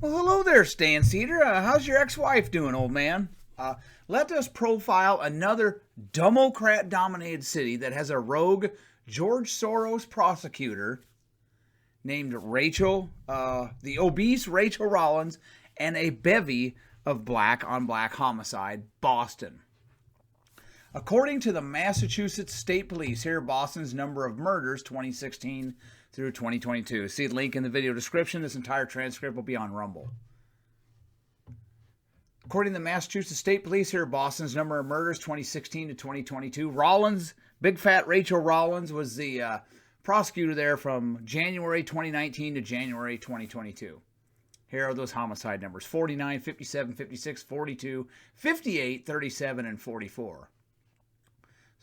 Well, hello there, Sam Seder. How's your ex-wife doing, old man? Let us profile another Democrat-dominated city that has a rogue George Soros prosecutor named the obese Rachael Rollins, and a bevy of black-on-black homicide, Boston. According to the Massachusetts State Police, here are Boston's number of murders 2016 through 2022. See the link in the video description. This entire transcript will be on Rumble. According to the Massachusetts State Police, here are Boston's number of murders 2016 to 2022. Rollins, big fat Rachael Rollins, was the prosecutor there from January 2019 to January 2022. Here are those homicide numbers: 49, 57, 56, 42, 58, 37, and 44.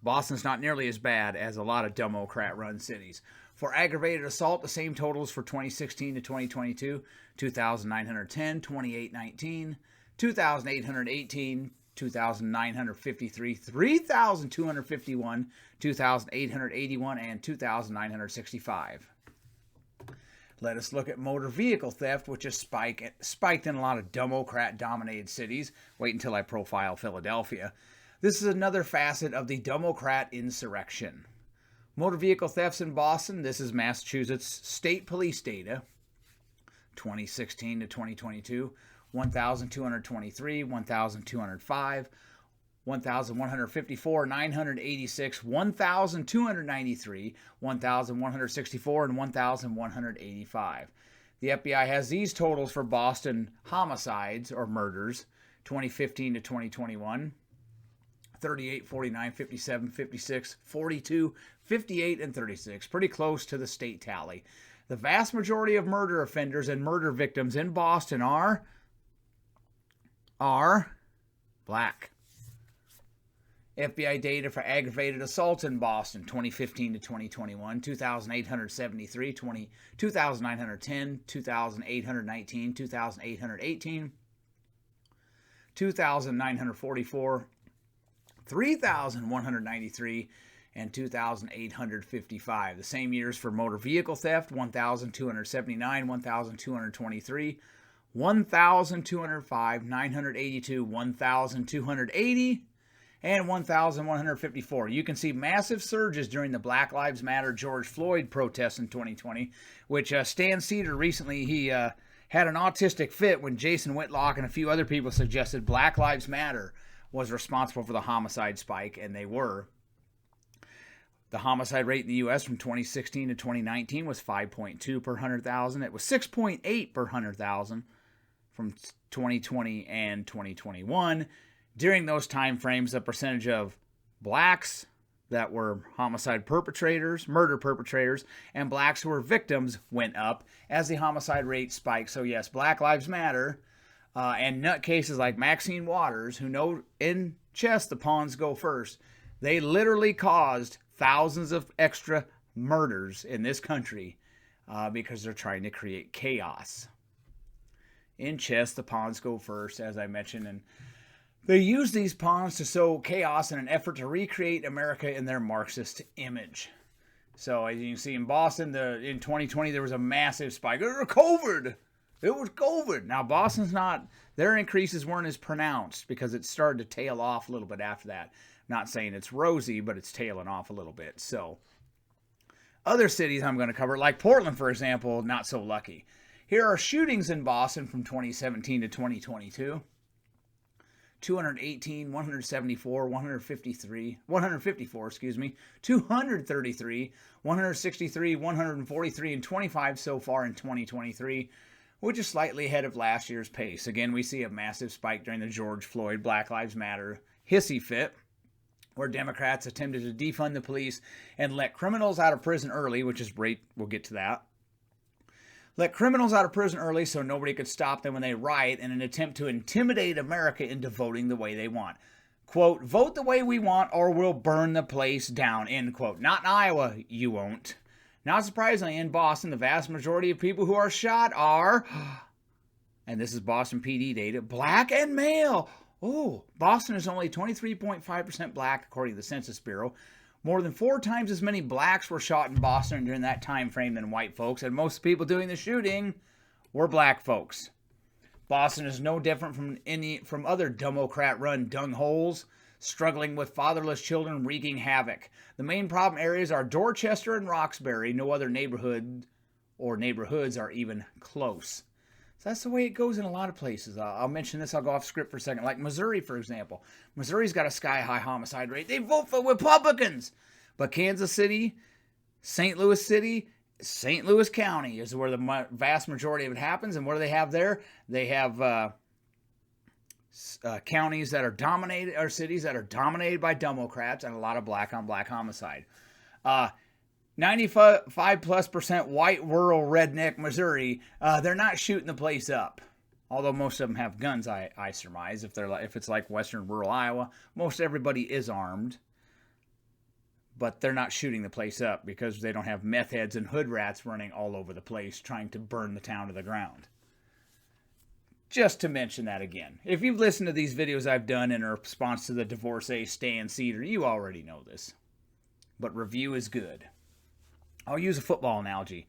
Boston's not nearly as bad as a lot of Democrat-run cities. For aggravated assault, the same totals for 2016 to 2022: 2,910, 2,819, 2,818, 2,953, 3,251, 2,881, and 2,965. Let us look at motor vehicle theft, which has spiked in a lot of Democrat-dominated cities. Wait until I profile Philadelphia. This is another facet of the Democrat insurrection. Motor vehicle thefts in Boston. This is Massachusetts State Police data, 2016 to 2022. 1,223, 1,205, 1,154, 986, 1,293, 1,164, and 1,185. The FBI has these totals for Boston homicides or murders, 2015 to 2021. 38, 49, 57, 56, 42, 58, and 36. Pretty close to the state tally. The vast majority of murder offenders and murder victims in Boston are black. FBI data for aggravated assault in Boston, 2015 to 2021, 2,873, 2,910, 2,819, 2,818, 2,944, 3,193, and 2,855. The same years for motor vehicle theft: 1,279, 1,223, 1,205, 982, 1,280, and 1,154. You can see massive surges during the Black Lives Matter George Floyd protests in 2020, which Sam Seder recently, he had an autistic fit when Jason Whitlock and a few other people suggested Black Lives Matter was responsible for the homicide spike, and they were. The homicide rate in the U.S. from 2016 to 2019 was 5.2 per 100,000. It was 6.8 per 100,000 from 2020 and 2021. During those time frames, the percentage of blacks that were homicide perpetrators, murder perpetrators, and blacks who were victims went up as the homicide rate spiked. So yes, Black Lives Matter. And nutcases like Maxine Waters, who know in chess the pawns go first, they literally caused thousands of extra murders in this country because they're trying to create chaos. In chess, the pawns go first, as I mentioned, and they use these pawns to sow chaos in an effort to recreate America in their Marxist image. So as you can see in Boston, in 2020, there was a massive spike. COVID! It was COVID. Now, Boston's not, their increases weren't as pronounced because it started to tail off a little bit after that. I'm not saying it's rosy, but it's tailing off a little bit. So, other cities I'm going to cover, like Portland, for example, not so lucky. Here are shootings in Boston from 2017 to 2022. 218, 174, 154, 233, 163, 143, and 25 so far in 2023. Which is slightly ahead of last year's pace. Again, we see a massive spike during the George Floyd Black Lives Matter hissy fit, where Democrats attempted to defund the police and let criminals out of prison early, which is great. We'll get to that. Let criminals out of prison early so nobody could stop them when they riot in an attempt to intimidate America into voting the way they want. Quote, vote the way we want or we'll burn the place down, end quote. Not in Iowa, you won't. Not surprisingly, in Boston, the vast majority of people who are shot are, and this is Boston PD data, black and male. Oh, Boston is only 23.5% black, according to the Census Bureau. More than 4 times as many blacks were shot in Boston during that time frame than white folks, and most people doing the shooting were black folks. Boston is no different from other Democrat-run dung-holes struggling with fatherless children wreaking havoc. The main problem areas are Dorchester and Roxbury. No other neighborhood or neighborhoods are even close. So that's the way it goes in a lot of places. I'll mention this. I'll go off script for a second. Like Missouri, for example. Missouri's got a sky-high homicide rate. They vote for Republicans. But Kansas City, St. Louis County is where the vast majority of it happens. And what do they have there? They have counties that are dominated, or cities that are dominated by Democrats, and a lot of black-on-black homicide. 95+% white rural redneck Missouri, they're not shooting the place up. Although most of them have guns, I surmise. If it's like western rural Iowa, most everybody is armed. But they're not shooting the place up because they don't have meth heads and hood rats running all over the place trying to burn the town to the ground. Just to mention that again. If you've listened to these videos I've done in response to the Divorcee Sam Seder, you already know this. But review is good. I'll use a football analogy.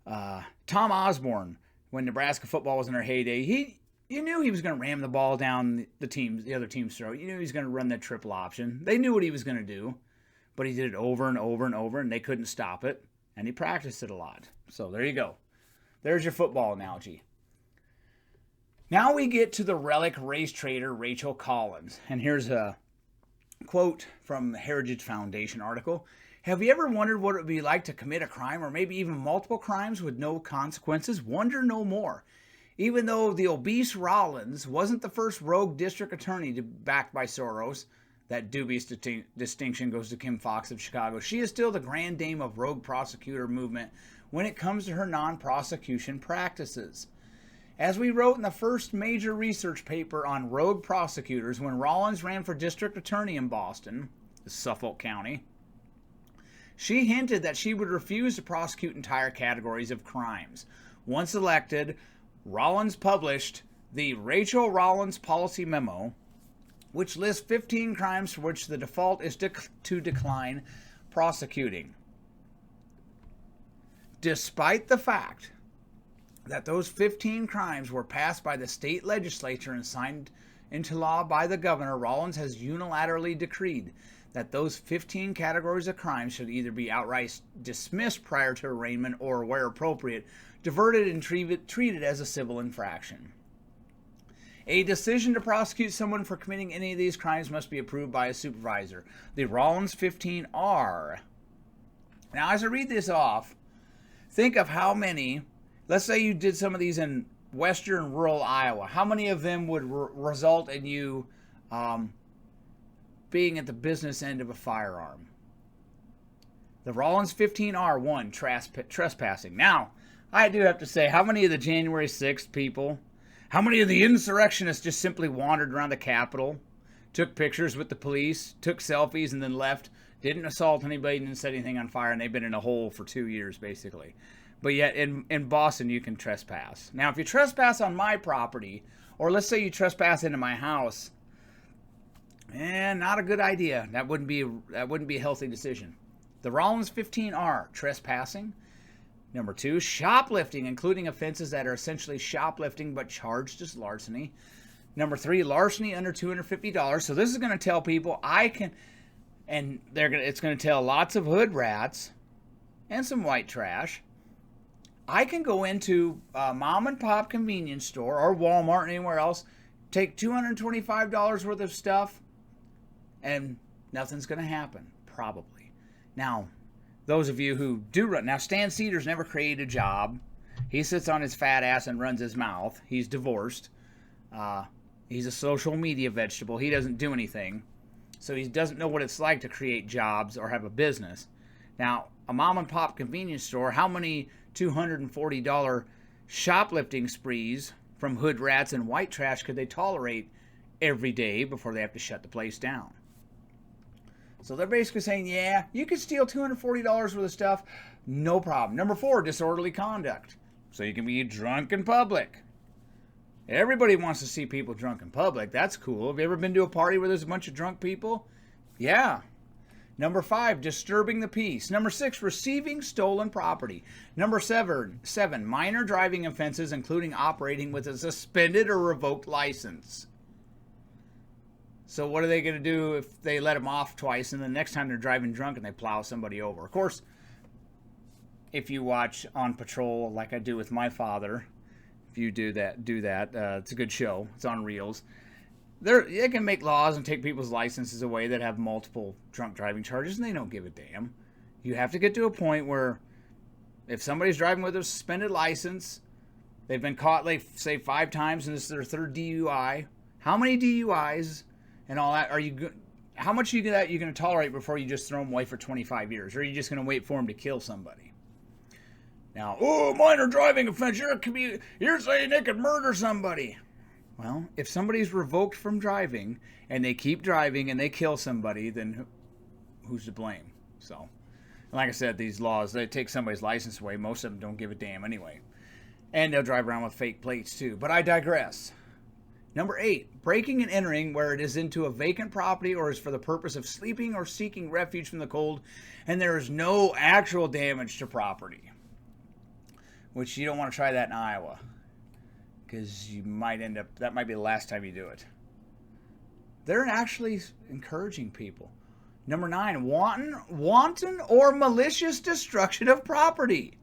Tom Osborne, when Nebraska football was in their heyday, you knew he was going to ram the ball down the other team's throat. You knew he was going to run that triple option. They knew what he was going to do. But he did it over and over and over, and they couldn't stop it. And he practiced it a lot. So there you go. There's your football analogy. Now we get to the relic race trader Rachael Rollins. And here's a quote from the Heritage Foundation article. Have you ever wondered what it would be like to commit a crime or maybe even multiple crimes with no consequences? Wonder no more. Even though the obese Rollins wasn't the first rogue district attorney backed by Soros, that dubious distinction goes to Kim Foxx of Chicago. She is still the grand dame of rogue prosecutor movement when it comes to her non-prosecution practices. As we wrote in the first major research paper on rogue prosecutors when Rollins ran for district attorney in Boston, Suffolk County, she hinted that she would refuse to prosecute entire categories of crimes. Once elected, Rollins published the Rachael Rollins Policy Memo, which lists 15 crimes for which the default is to decline prosecuting. Despite the fact that those 15 crimes were passed by the state legislature and signed into law by the governor, Rollins has unilaterally decreed that those 15 categories of crimes should either be outright dismissed prior to arraignment or, where appropriate, diverted and treated as a civil infraction. A decision to prosecute someone for committing any of these crimes must be approved by a supervisor. The Rollins 15 are. Now, as I read this off, think of how many, let's say you did some of these in western rural Iowa. How many of them would result in you being at the business end of a firearm? The Rollins 15 are: 1, trespassing. Now, I do have to say, how many of the January 6th people, how many of the insurrectionists just simply wandered around the Capitol, took pictures with the police, took selfies, and then left, didn't assault anybody, didn't set anything on fire, and they've been in a hole for 2 years, basically. But yet, in Boston, you can trespass. Now, if you trespass on my property, or let's say you trespass into my house, not a good idea. That wouldn't be a healthy decision. The Rollins 15 are: trespassing. Number 2, shoplifting, including offenses that are essentially shoplifting but charged as larceny. Number 3, larceny under $250. So this is going to tell people it's going to tell lots of hood rats and some white trash, I can go into a mom and pop convenience store or Walmart or anywhere else, take $225 worth of stuff, and nothing's going to happen, probably. Now, those of you who do run... Now, Stan Seder's never created a job. He sits on his fat ass and runs his mouth. He's divorced. He's a social media vegetable. He doesn't do anything. So he doesn't know what it's like to create jobs or have a business. Now, a mom and pop convenience store, how many $240 shoplifting sprees from hood rats and white trash could they tolerate every day before they have to shut the place down? So they're basically saying, yeah, you could steal $240 worth of stuff, no problem. Number 4, disorderly conduct. So you can be drunk in public. Everybody wants to see people drunk in public. That's cool. Have you ever been to a party where there's a bunch of drunk people? Yeah. Number 5, disturbing the peace. Number 6, receiving stolen property. Number 7, minor driving offenses, including operating with a suspended or revoked license. So what are they going to do if they let them off twice and the next time they're driving drunk and they plow somebody over? Of course, if you watch On Patrol like I do with my father, if you do that, it's a good show. It's on Reels. They can make laws and take people's licenses away that have multiple drunk driving charges, and they don't give a damn. You have to get to a point where if somebody's driving with a suspended license, they've been caught, like, say, 5 times, and this is their 3rd DUI. How many DUIs and all that how much are you going to tolerate before you just throw them away for 25 years? Or are you just going to wait for them to kill somebody? Now, minor driving offense, you're saying they could murder somebody. Well, if somebody's revoked from driving and they keep driving and they kill somebody, then who's to blame? So, like I said, these laws, they take somebody's license away. Most of them don't give a damn anyway. And they'll drive around with fake plates too. But I digress. Number 8, breaking and entering where it is into a vacant property or is for the purpose of sleeping or seeking refuge from the cold and there is no actual damage to property. Which you don't want to try that in Iowa. Because you might that might be the last time you do it. They're actually encouraging people. Number 9, wanton or malicious destruction of property.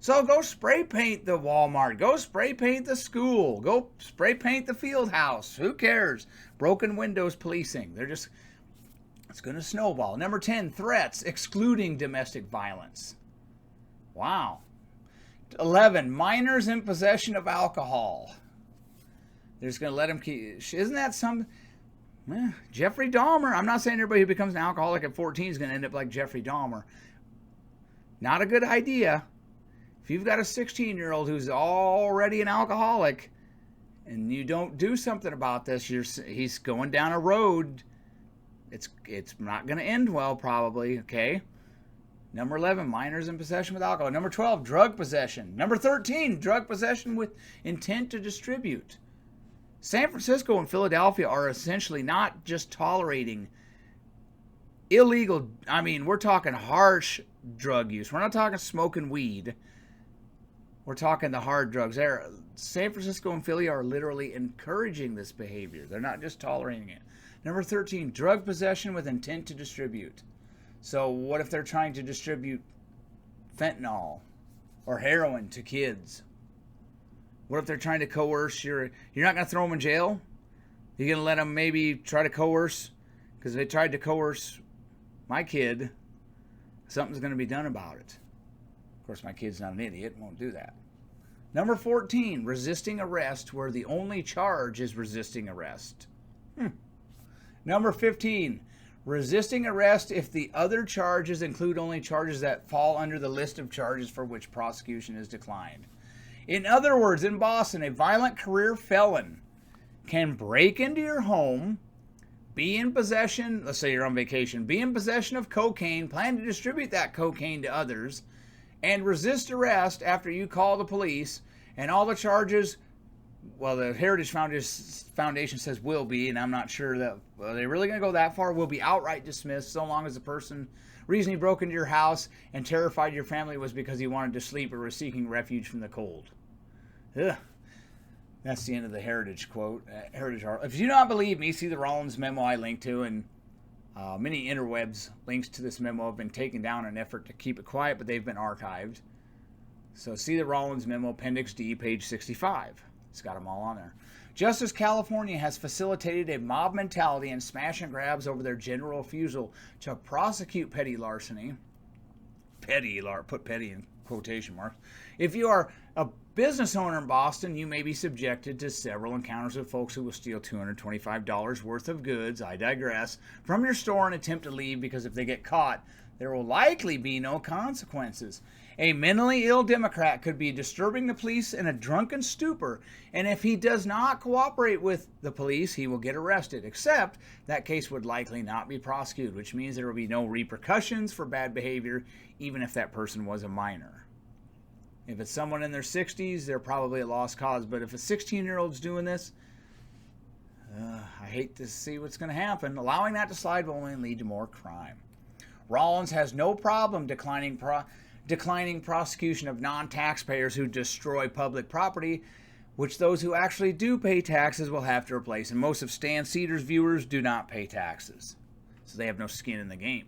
So go spray paint the Walmart. Go spray paint the school. Go spray paint the field house. Who cares? Broken windows policing. It's going to snowball. Number 10, threats excluding domestic violence. Wow. 11, minors in possession of alcohol. They're just going to let them keep... Isn't that some... Jeffrey Dahmer. I'm not saying everybody who becomes an alcoholic at 14 is going to end up like Jeffrey Dahmer. Not a good idea. If you've got a 16-year-old who's already an alcoholic and you don't do something about this, he's going down a road. It's not going to end well, probably, okay? Number 11, minors in possession with alcohol. Number 12, drug possession. Number 13, drug possession with intent to distribute. San Francisco and Philadelphia are essentially not just tolerating illegal, we're talking harsh drug use. We're not talking smoking weed. We're talking the hard drugs. San Francisco and Philly are literally encouraging this behavior. They're not just tolerating it. Number 13, drug possession with intent to distribute. So what if they're trying to distribute fentanyl or heroin to kids? What if they're trying to coerce you're not going to throw them in jail? You're going to let them maybe try to coerce? Because if they tried to coerce my kid, something's going to be done about it. Of course, my kid's not an idiot, won't do that. Number 14, resisting arrest where the only charge is resisting arrest. Number 15, resisting arrest if the other charges include only charges that fall under the list of charges for which prosecution is declined. In other words, in Boston, a violent career felon can break into your home, be in possession, let's say you're on vacation, be in possession of cocaine, plan to distribute that cocaine to others, and resist arrest after you call the police, and all the charges, well, the Heritage Foundation says will be, and I'm not sure that, are they really going to go that far? Will be outright dismissed so long as the reason he broke into your house and terrified your family was because he wanted to sleep or was seeking refuge from the cold. Ugh. That's the end of the Heritage quote. Heritage article. If you do not believe me, see the Rollins memo I linked to, and many interwebs links to this memo have been taken down in an effort to keep it quiet, but they've been archived. So see the Rollins memo, Appendix D, page 65. It's got them all on there. Just as California has facilitated a mob mentality and smash and grabs over their general refusal to prosecute petty larceny, put petty in quotation marks. If you are a business owner in Boston, you may be subjected to several encounters with folks who will steal $225 worth of goods, I digress, from your store and attempt to leave because if they get caught, there will likely be no consequences. A mentally ill Democrat could be disturbing the police in a drunken stupor, and if he does not cooperate with the police, he will get arrested, except that case would likely not be prosecuted, which means there will be no repercussions for bad behavior, even if that person was a minor. If it's someone in their 60s, they're probably a lost cause, but if a 16-year-old's doing this, I hate to see what's going to happen. Allowing that to slide will only lead to more crime. Rollins has no problem declining prosecution of non-taxpayers who destroy public property, which those who actually do pay taxes will have to replace. And most of Stan Seder's viewers do not pay taxes, so they have no skin in the game.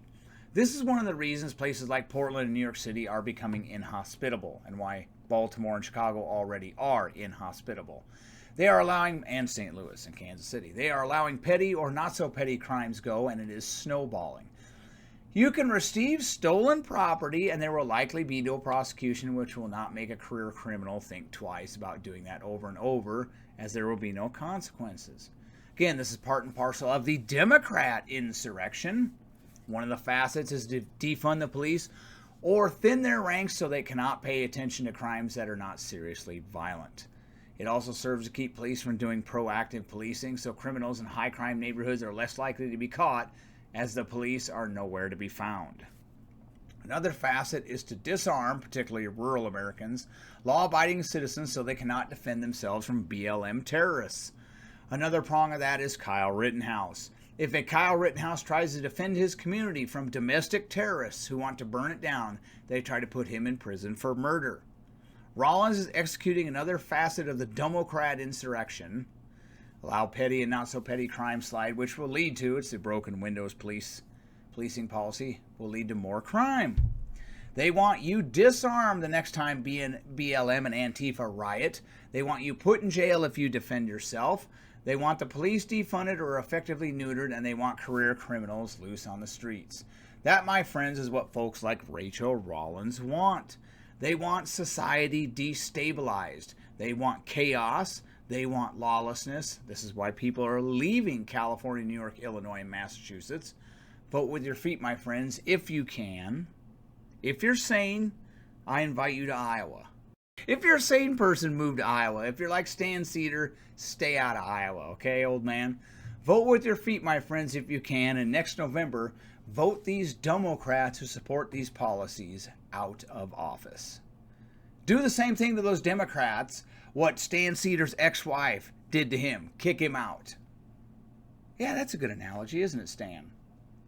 This is one of the reasons places like Portland and New York City are becoming inhospitable, and why Baltimore and Chicago already are inhospitable. They are allowing, and St. Louis and Kansas City, they are allowing petty or not so petty crimes go, and it is snowballing. You can receive stolen property and there will likely be no prosecution, which will not make a career criminal think twice about doing that over and over, as there will be no consequences. Again, this is part and parcel of the Democrat insurrection. One of the facets is to defund the police or thin their ranks so they cannot pay attention to crimes that are not seriously violent. It also serves to keep police from doing proactive policing, so criminals in high crime neighborhoods are less likely to be caught, as the police are nowhere to be found. Another facet is to disarm, particularly rural Americans, law-abiding citizens so they cannot defend themselves from BLM terrorists. Another prong of that is Kyle Rittenhouse. If a Kyle Rittenhouse tries to defend his community from domestic terrorists who want to burn it down, they try to put him in prison for murder. Rollins is executing another facet of the Democrat insurrection. Allow petty and not so petty crime slide, which will lead to, it's the broken windows policing policy, will lead to more crime. They want you disarmed the next time BLM and Antifa riot. They want you put in jail if you defend yourself. They want the police defunded or effectively neutered, and they want career criminals loose on the streets. That, my friends, is what folks like Rachael Rollins want. They want society destabilized. They want chaos. They want lawlessness. This is why people are leaving California, New York, Illinois, and Massachusetts. Vote with your feet, my friends, if you can. If you're sane, I invite you to Iowa. If you're a sane person, move to Iowa. If you're like Stan Seder, stay out of Iowa, okay, old man? Vote with your feet, my friends, if you can. And next November, vote these Democrats who support these policies out of office. Do the same thing to those Democrats what Stan Seder's ex-wife did to him. Kick him out. Yeah, that's a good analogy, isn't it, Stan?